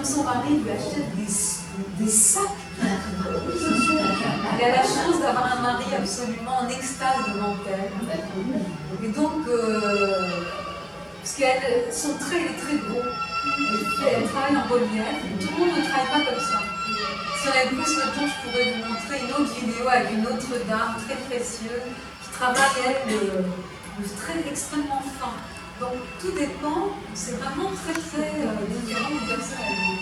son mari lui achète des sacs. Elle a la chance d'avoir un mari absolument en extase devant elle. Et donc, parce son trait est très gros. Elle travaille en relief. Tout le monde ne travaille pas comme ça. Si on avait plus le temps, je pourrais vous montrer une autre vidéo avec une autre dame très précieuse qui travaille, elle, le trait extrêmement fin. Donc tout dépend, c'est vraiment très différent de personnellement.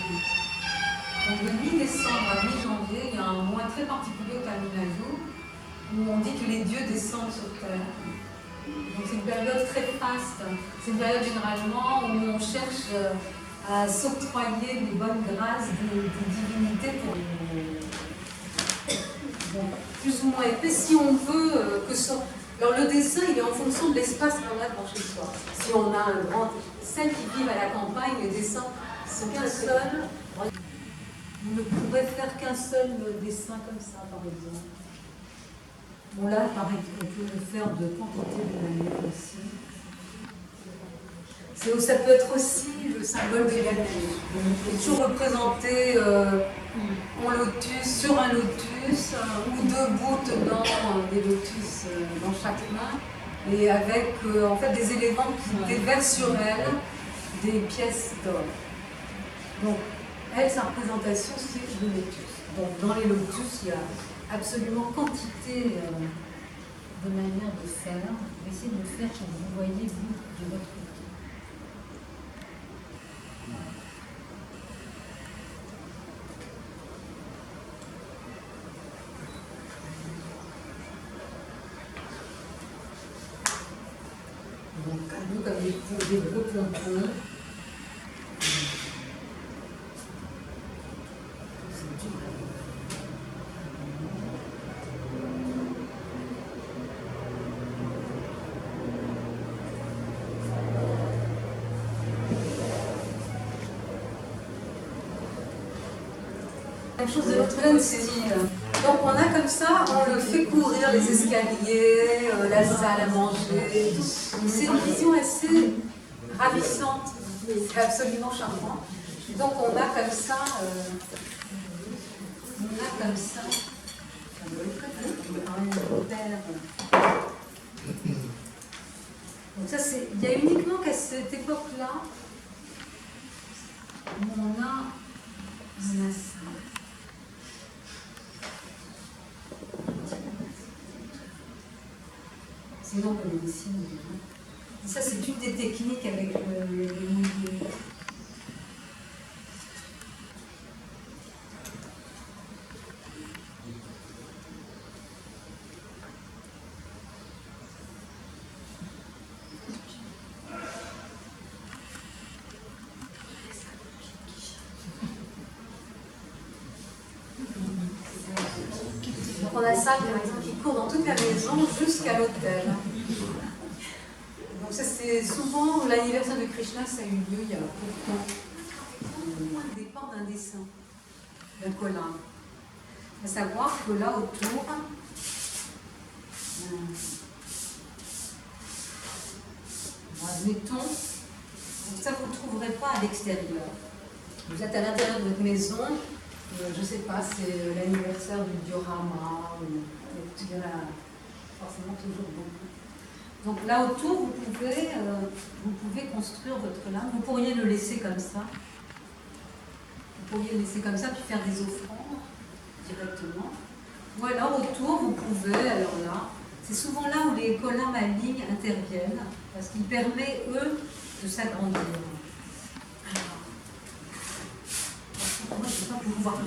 Donc de mi-décembre à mi-janvier, il y a un mois très particulier au Tamil où on dit que les dieux descendent sur Terre. Donc c'est une période très faste. C'est une période généralement où on cherche à s'octroyer les bonnes grâces des divinités pour plus ou moins épais, si on veut que son... Alors le dessin, il est en fonction de l'espace qu'on a devant chez soi. Si on a un grand... Celles qui vivent à la campagne, les dessins sont qu'un seul. Vous ne pourrez faire qu'un seul dessin comme ça, par exemple. Bon là, pareil, on peut le faire de quantité de manière aussi. Ça peut être aussi le symbole de l'année. Il est toujours représenté en lotus, sur un lotus, ou debout tenant des lotus dans chaque main, et avec en fait des éléments qui déversent sur elle des pièces d'or. Donc, elle, sa représentation, c'est le lotus. Donc, dans les lotus, il y a absolument quantité de manières de faire. Je vais essayer de le faire comme vous voyez, vous, de votre côté. Donc, à nous, comme des gros pompons. Quelque chose de plein de style. Donc on a comme ça, on le fait courir les escaliers, la salle à manger. C'est une vision assez ravissante, c'est absolument charmant. Donc on a comme ça, donc ça c'est, il y a uniquement qu'à cette époque-là où on a ça. Sinon, on peut les dessiner. Ça, c'est une des techniques avec les mouillés. Donc, on a ça, par exemple, qui court dans toute la maison jusqu'à l'hôtel. Donc ça c'est souvent l'anniversaire de Krishna, ça a eu lieu il y a peu de temps. Ça dépend d'un dessin, d'un collant. Il faut savoir que là autour, admettons, ça vous ne trouverez pas à l'extérieur. Vous êtes à l'intérieur de votre maison, je ne sais pas, c'est l'anniversaire du diorama, il y en a forcément toujours beaucoup. Donc là autour, vous pouvez construire votre lame. Vous pourriez le laisser comme ça. Vous pourriez le laisser comme ça, puis faire des offrandes directement. Ou alors autour, vous pouvez, alors là, c'est souvent là où les collins à ligne interviennent, parce qu'ils permettent, eux, de s'agrandir. Moi, je ne sais pas pouvoir